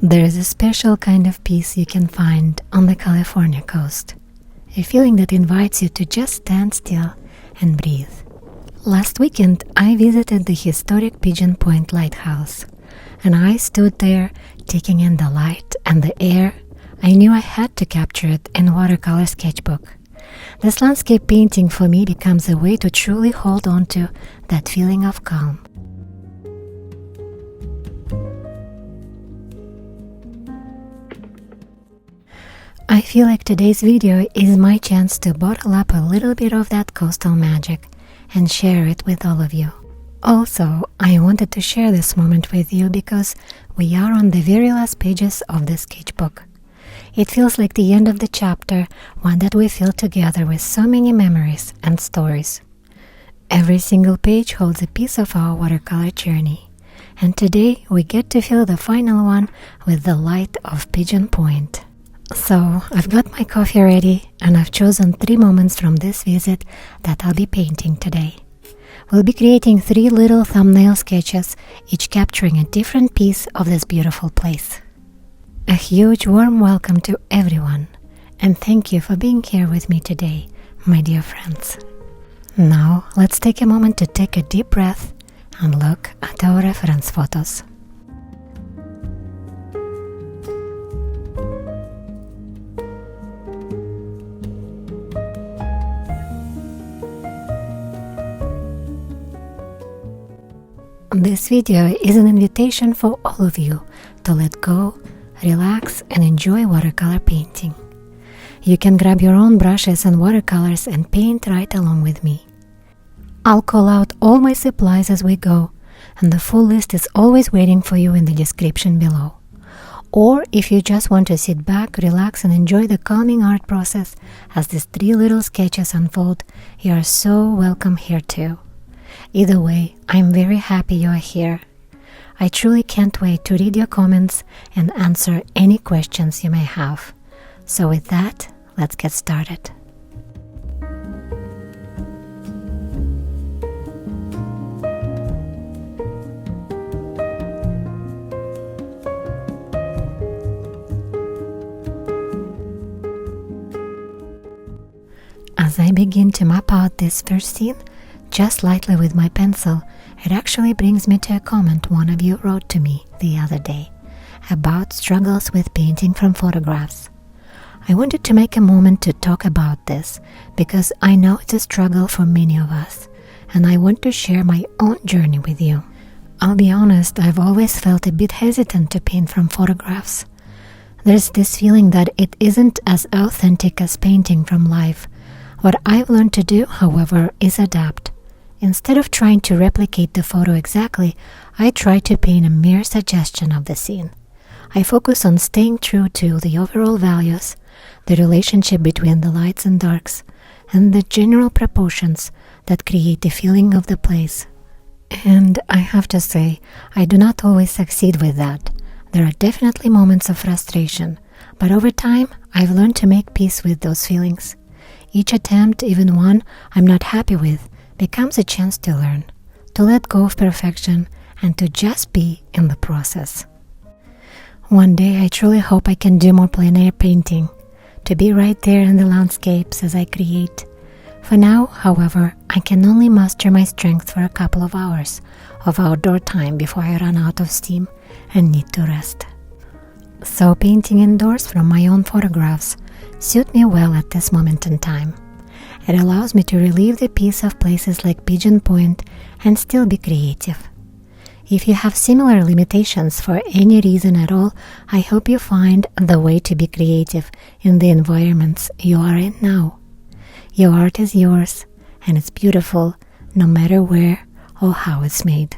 There is a special kind of peace you can find on the California coast. A feeling that invites you to just stand still and breathe. Last weekend, I visited the historic Pigeon Point Lighthouse, and I stood there taking in the light and the air. I knew I had to capture it in Watercolor Sketchbook. This landscape painting for me becomes a way to truly hold on to that feeling of calm. I feel like today's video is my chance to bottle up a little bit of that coastal magic and share it with all of you. Also, I wanted to share this moment with you because we are on the very last pages of the sketchbook. It feels like the end of the chapter, one that we fill together with so many memories and stories. Every single page holds a piece of our watercolor journey, and today we get to fill the final one with the light of Pigeon Point. So, I've got my coffee ready, and I've chosen 3 moments from this visit that I'll be painting today. We'll be creating 3 little thumbnail sketches, each capturing a different piece of this beautiful place. A huge warm welcome to everyone, and thank you for being here with me today, my dear friends. Now, let's take a moment to take a deep breath and look at our reference photos. This video is an invitation for all of you to let go, relax, and enjoy watercolor painting. You can grab your own brushes and watercolors and paint right along with me. I'll call out all my supplies as we go, and the full list is always waiting for you in the description below. Or if you just want to sit back, relax, and enjoy the calming art process as these 3 little sketches unfold, you are so welcome here too. Either way, I'm very happy you are here. I truly can't wait to read your comments and answer any questions you may have. So with that, let's get started. As I begin to map out this first scene, just lightly with my pencil, it actually brings me to a comment one of you wrote to me the other day about struggles with painting from photographs. I wanted to make a moment to talk about this because I know it's a struggle for many of us, and I want to share my own journey with you. I'll be honest, I've always felt a bit hesitant to paint from photographs. There's this feeling that it isn't as authentic as painting from life. What I've learned to do, however, is adapt. Instead of trying to replicate the photo exactly, I try to paint a mere suggestion of the scene. I focus on staying true to the overall values, the relationship between the lights and darks, and the general proportions that create the feeling of the place. And I have to say, I do not always succeed with that. There are definitely moments of frustration, but over time, I've learned to make peace with those feelings. Each attempt, even one I'm not happy with, becomes a chance to learn, to let go of perfection, and to just be in the process. One day I truly hope I can do more plein air painting, to be right there in the landscapes as I create. For now, however, I can only muster my strength for a couple of hours of outdoor time before I run out of steam and need to rest. So painting indoors from my own photographs suit me well at this moment in time. It allows me to relieve the peace of places like Pigeon Point and still be creative. If you have similar limitations for any reason at all, I hope you find the way to be creative in the environments you are in now. Your art is yours, and it's beautiful no matter where or how it's made.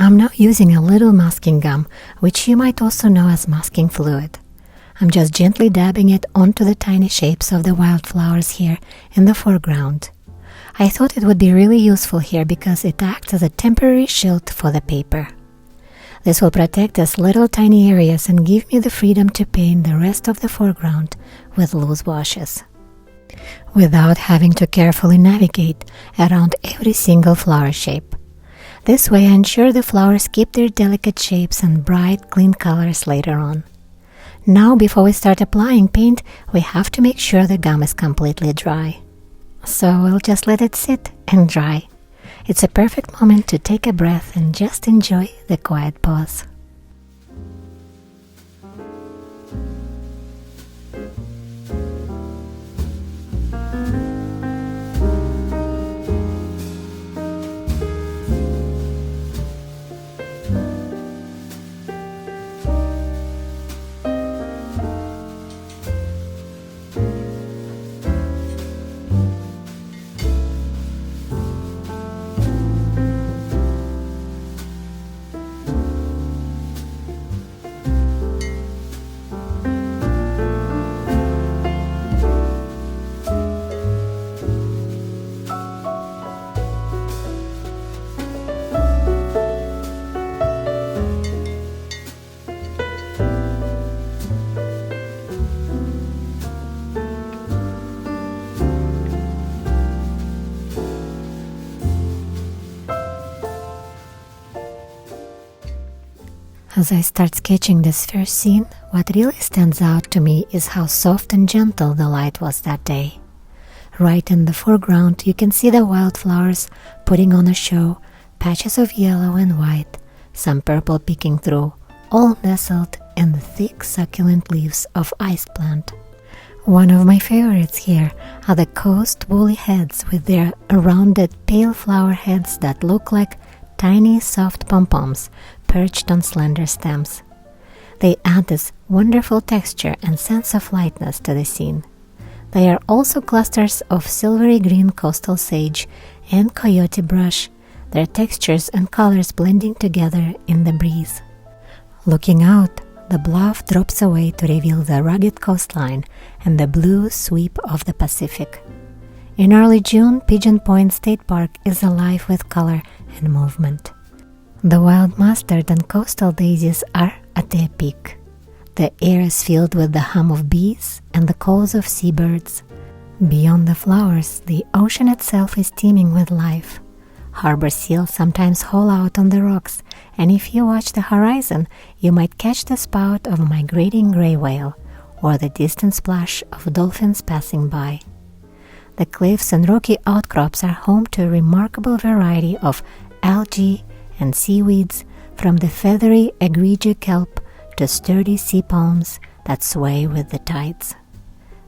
I'm now using a little masking gum, which you might also know as masking fluid. I'm just gently dabbing it onto the tiny shapes of the wildflowers here in the foreground. I thought it would be really useful here because it acts as a temporary shield for the paper. This will protect these little tiny areas and give me the freedom to paint the rest of the foreground with loose washes, without having to carefully navigate around every single flower shape. This way I ensure the flowers keep their delicate shapes and bright, clean colors later on. Now, before we start applying paint, we have to make sure the gum is completely dry. So we'll just let it sit and dry. It's a perfect moment to take a breath and just enjoy the quiet pause. As I start sketching this first scene, what really stands out to me is how soft and gentle the light was that day. Right in the foreground, you can see the wildflowers putting on a show, patches of yellow and white, some purple peeking through, all nestled in the thick succulent leaves of ice plant. One of my favorites here are the coast woolly heads with their rounded pale flower heads that look like tiny soft pom-poms perched on slender stems. They add this wonderful texture and sense of lightness to the scene. They are also clusters of silvery green coastal sage and coyote brush, their textures and colors blending together in the breeze. Looking out, the bluff drops away to reveal the rugged coastline and the blue sweep of the Pacific. In early June, Pigeon Point State Park is alive with color and movement. The wild mustard and coastal daisies are at their peak. The air is filled with the hum of bees and the calls of seabirds. Beyond the flowers, the ocean itself is teeming with life. Harbor seals sometimes haul out on the rocks, and if you watch the horizon, you might catch the spout of a migrating gray whale or the distant splash of dolphins passing by. The cliffs and rocky outcrops are home to a remarkable variety of algae and seaweeds, from the feathery egregious kelp to sturdy sea palms that sway with the tides.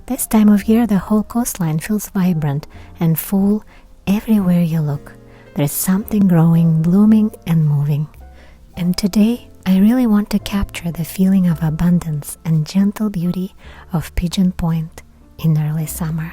This time of year, the whole coastline feels vibrant and full everywhere you look. There's something growing, blooming, and moving. And today, I really want to capture the feeling of abundance and gentle beauty of Pigeon Point in early summer.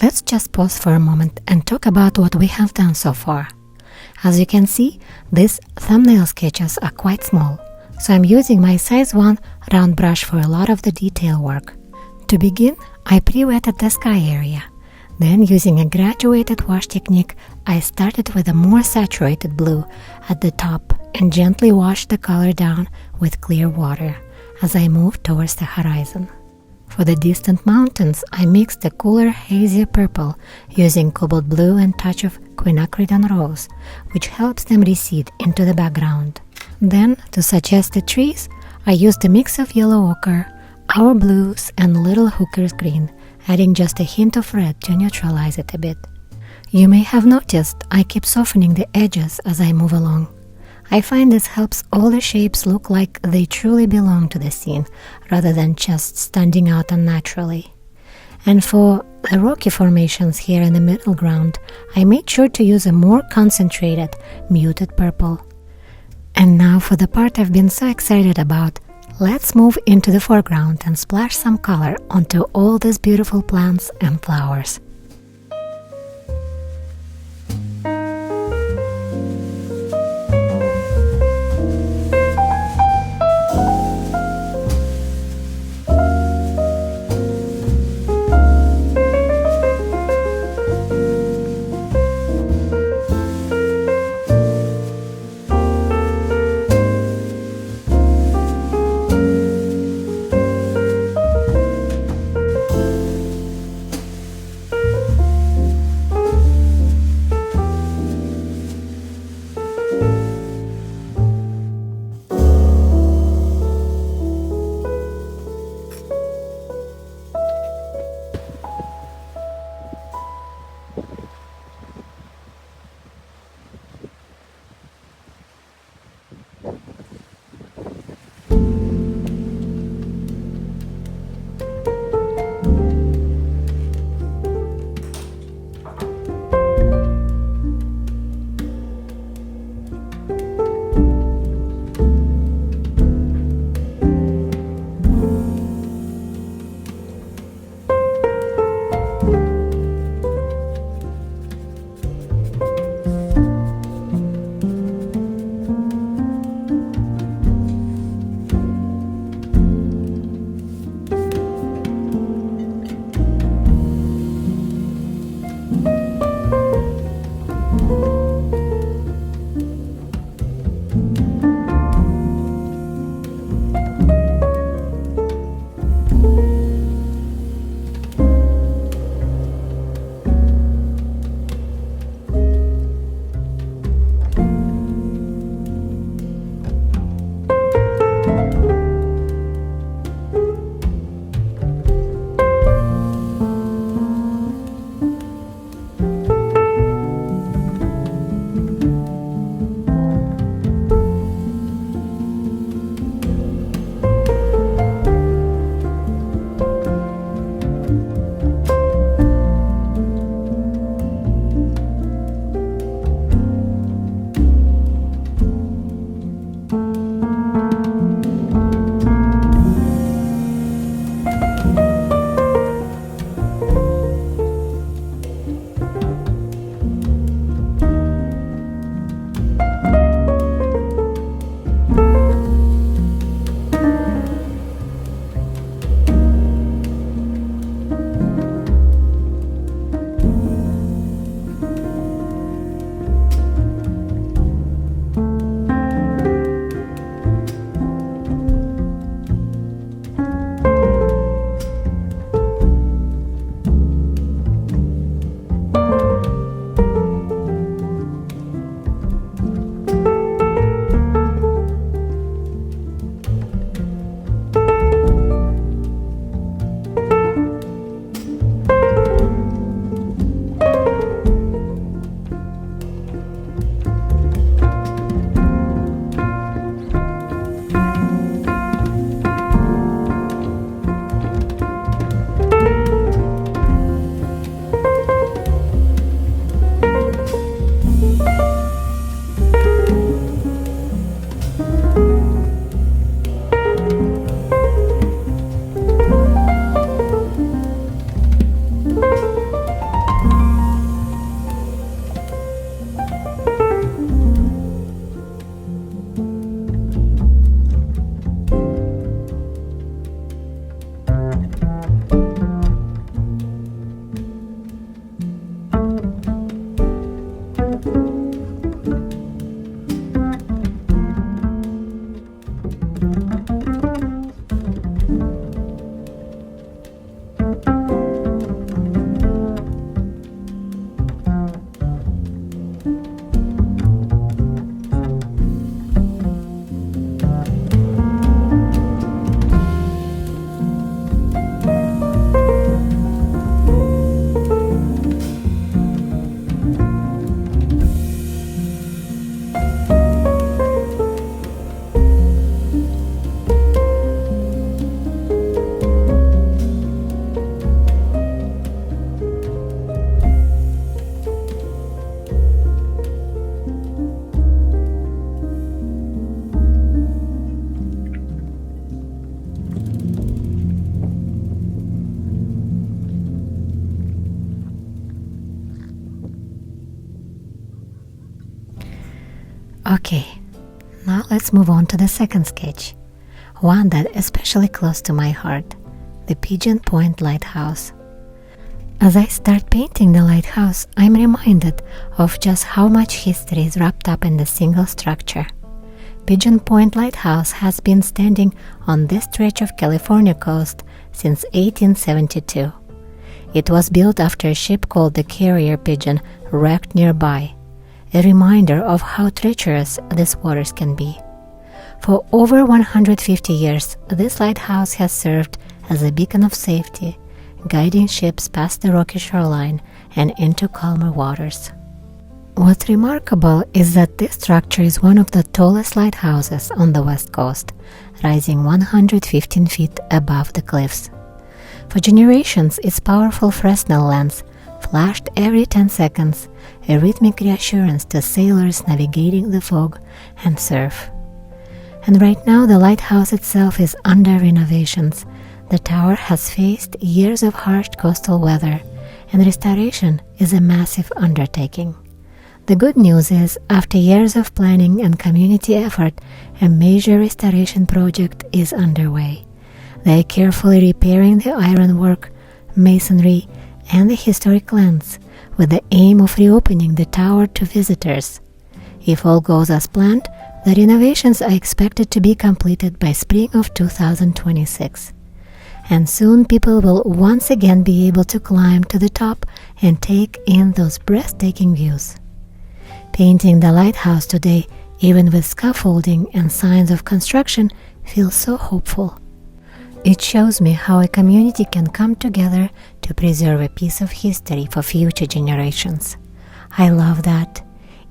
let's just pause for a moment and talk about what we have done so far. As you can see, these thumbnail sketches are quite small, so I'm using my size 1 round brush for a lot of the detail work. To begin, I pre-wetted the sky area. Then, using a graduated wash technique, I started with a more saturated blue at the top and gently washed the color down with clear water as I moved towards the horizon. For the distant mountains, I mixed a cooler, hazier purple using cobalt blue and touch of quinacridone rose, which helps them recede into the background. Then, to suggest the trees, I used a mix of yellow ochre, our blues, and little hooker's green, adding just a hint of red to neutralize it a bit. You may have noticed I keep softening the edges as I move along. I find this helps all the shapes look like they truly belong to the scene, rather than just standing out unnaturally. And for the rocky formations here in the middle ground, I made sure to use a more concentrated, muted purple. And now for the part I've been so excited about. Let's move into the foreground and splash some color onto all these beautiful plants and flowers. Okay, now let's move on to the second sketch, one that is especially close to my heart, the Pigeon Point Lighthouse. As I start painting the lighthouse, I'm reminded of just how much history is wrapped up in the single structure. Pigeon Point Lighthouse has been standing on this stretch of California coast since 1872. It was built after a ship called the Carrier Pigeon wrecked nearby, a reminder of how treacherous these waters can be. For over 150 years, this lighthouse has served as a beacon of safety, guiding ships past the rocky shoreline and into calmer waters. What's remarkable is that this structure is one of the tallest lighthouses on the west coast, rising 115 feet above the cliffs. For generations, its powerful Fresnel lens flashed every 10 seconds, a rhythmic reassurance to sailors navigating the fog and surf. And right now the lighthouse itself is under renovations. The tower has faced years of harsh coastal weather, and restoration is a massive undertaking. The good news is, after years of planning and community effort, a major restoration project is underway. They are carefully repairing the ironwork, masonry, and the historic lens, with the aim of reopening the tower to visitors. If all goes as planned, the renovations are expected to be completed by spring of 2026. And soon people will once again be able to climb to the top and take in those breathtaking views. Painting the lighthouse today, even with scaffolding and signs of construction, feels so hopeful. It shows me how a community can come together to preserve a piece of history for future generations. I love that.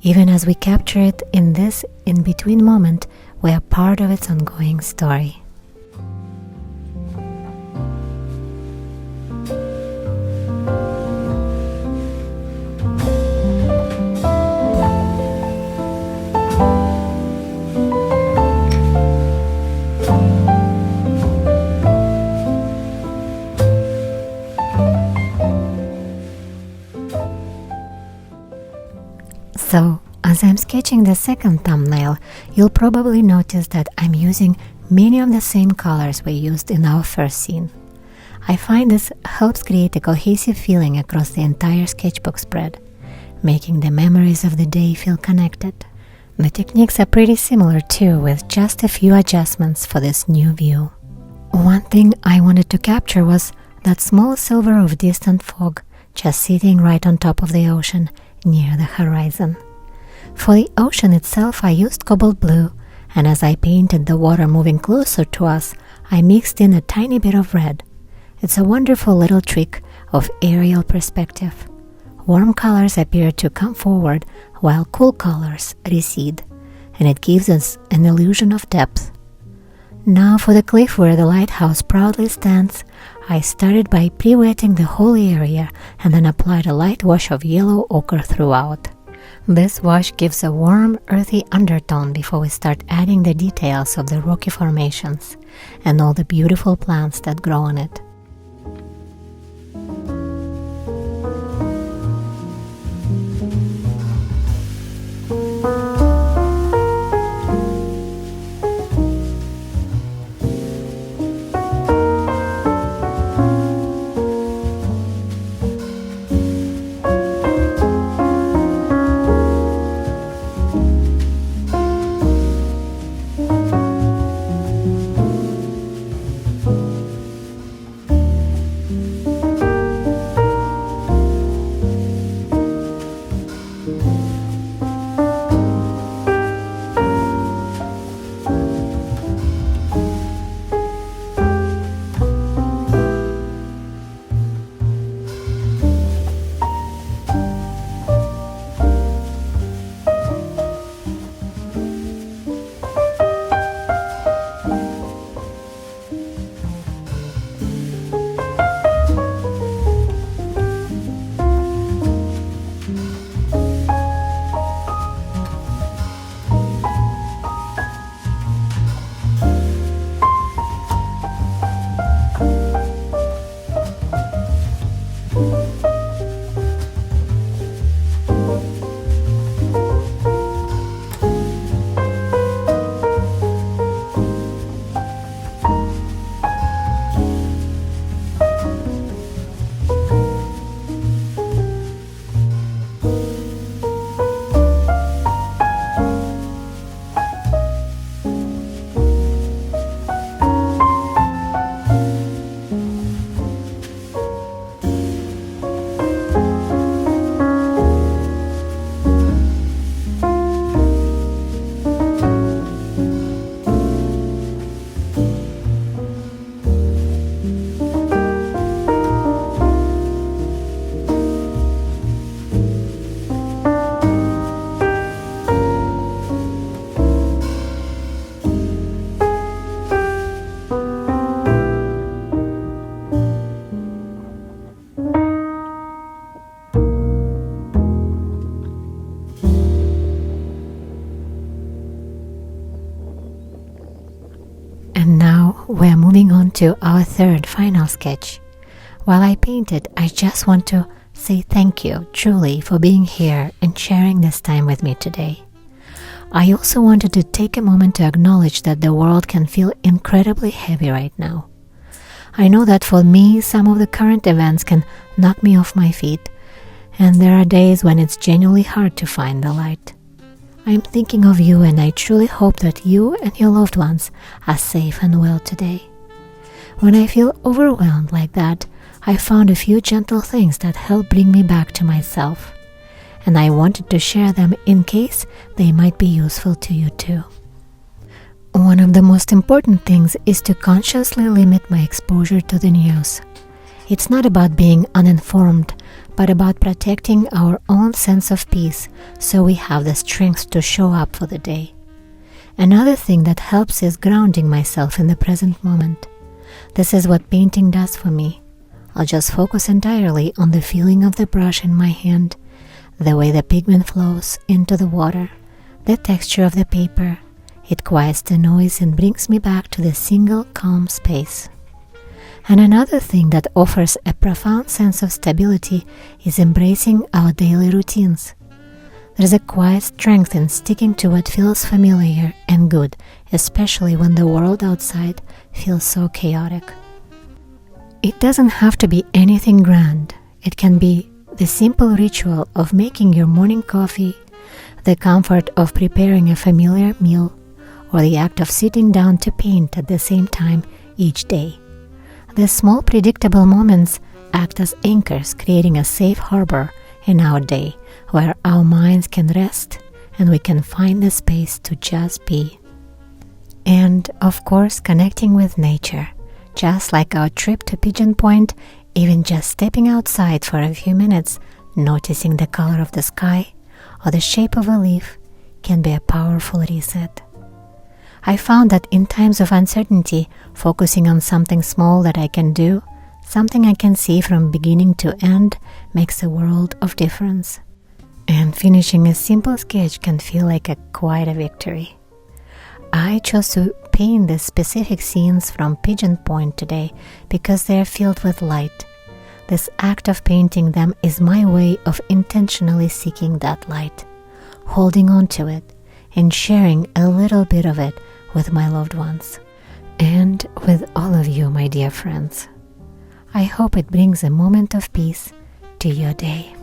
Even as we capture it in this in-between moment, we are part of its ongoing story. So, as I'm sketching the second thumbnail, you'll probably notice that I'm using many of the same colors we used in our first scene. I find this helps create a cohesive feeling across the entire sketchbook spread, making the memories of the day feel connected. The techniques are pretty similar too, with just a few adjustments for this new view. One thing I wanted to capture was that small silver of distant fog just sitting right on top of the ocean near the horizon. For the ocean itself, I used cobalt blue, and as I painted the water moving closer to us, I mixed in a tiny bit of red. It's a wonderful little trick of aerial perspective. Warm colors appear to come forward while cool colors recede, and it gives us an illusion of depth. Now for the cliff where the lighthouse proudly stands, I started by pre-wetting the whole area and then applied a light wash of yellow ochre throughout. This wash gives a warm, earthy undertone before we start adding the details of the rocky formations and all the beautiful plants that grow on it. on to our third final sketch. While I painted, I just want to say thank you, truly, for being here and sharing this time with me today. I also wanted to take a moment to acknowledge that the world can feel incredibly heavy right now. I know that for me, some of the current events can knock me off my feet, and there are days when it's genuinely hard to find the light. I'm thinking of you, and I truly hope that you and your loved ones are safe and well today. When I feel overwhelmed like that, I found a few gentle things that help bring me back to myself, and I wanted to share them in case they might be useful to you too. One of the most important things is to consciously limit my exposure to the news. It's not about being uninformed, but about protecting our own sense of peace so we have the strength to show up for the day. Another thing that helps is grounding myself in the present moment. This is what painting does for me. I'll just focus entirely on the feeling of the brush in my hand, the way the pigment flows into the water, the texture of the paper. It quiets the noise and brings me back to the single calm space. And another thing that offers a profound sense of stability is embracing our daily routines. There's a quiet strength in sticking to what feels familiar and good, especially when the world outside feels so chaotic. It doesn't have to be anything grand. It can be the simple ritual of making your morning coffee, the comfort of preparing a familiar meal, or the act of sitting down to paint at the same time each day. These small predictable moments act as anchors, creating a safe harbor in our day where our minds can rest and we can find the space to just be. And of course, connecting with nature. Just like our trip to Pigeon Point, even just stepping outside for a few minutes, noticing the color of the sky or the shape of a leaf can be a powerful reset. I found that in times of uncertainty, focusing on something small that I can do, something I can see from beginning to end, makes a world of difference. And finishing a simple sketch can feel like quite a victory. I chose to paint the specific scenes from Pigeon Point today because they are filled with light. This act of painting them is my way of intentionally seeking that light, holding on to it, and sharing a little bit of it with my loved ones, and with all of you, my dear friends. I hope it brings a moment of peace to your day.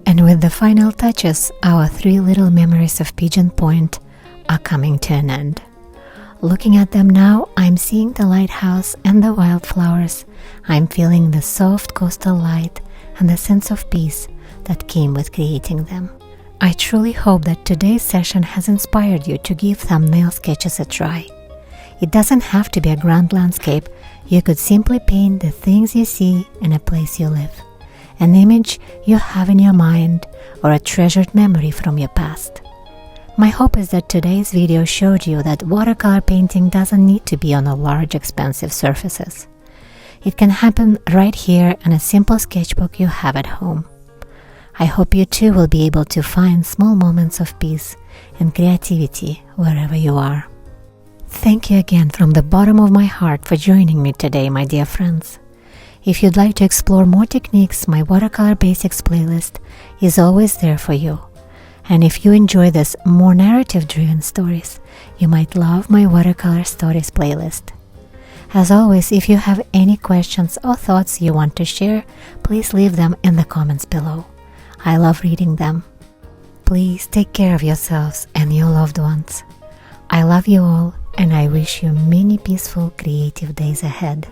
And with the final touches, our 3 little memories of Pigeon Point are coming to an end. Looking at them now, I'm seeing the lighthouse and the wildflowers. I'm feeling the soft coastal light and the sense of peace that came with creating them. I truly hope that today's session has inspired you to give thumbnail sketches a try. It doesn't have to be a grand landscape. You could simply paint the things you see in a place you live, an image you have in your mind, or a treasured memory from your past. My hope is that today's video showed you that watercolor painting doesn't need to be on a large, expensive surfaces. It can happen right here in a simple sketchbook you have at home. I hope you too will be able to find small moments of peace and creativity wherever you are. Thank you again from the bottom of my heart for joining me today, my dear friends. If you'd like to explore more techniques, my Watercolor Basics playlist is always there for you. And if you enjoy this more narrative-driven stories, you might love my Watercolor Stories playlist. As always, if you have any questions or thoughts you want to share, please leave them in the comments below. I love reading them. Please take care of yourselves and your loved ones. I love you all, and I wish you many peaceful, creative days ahead.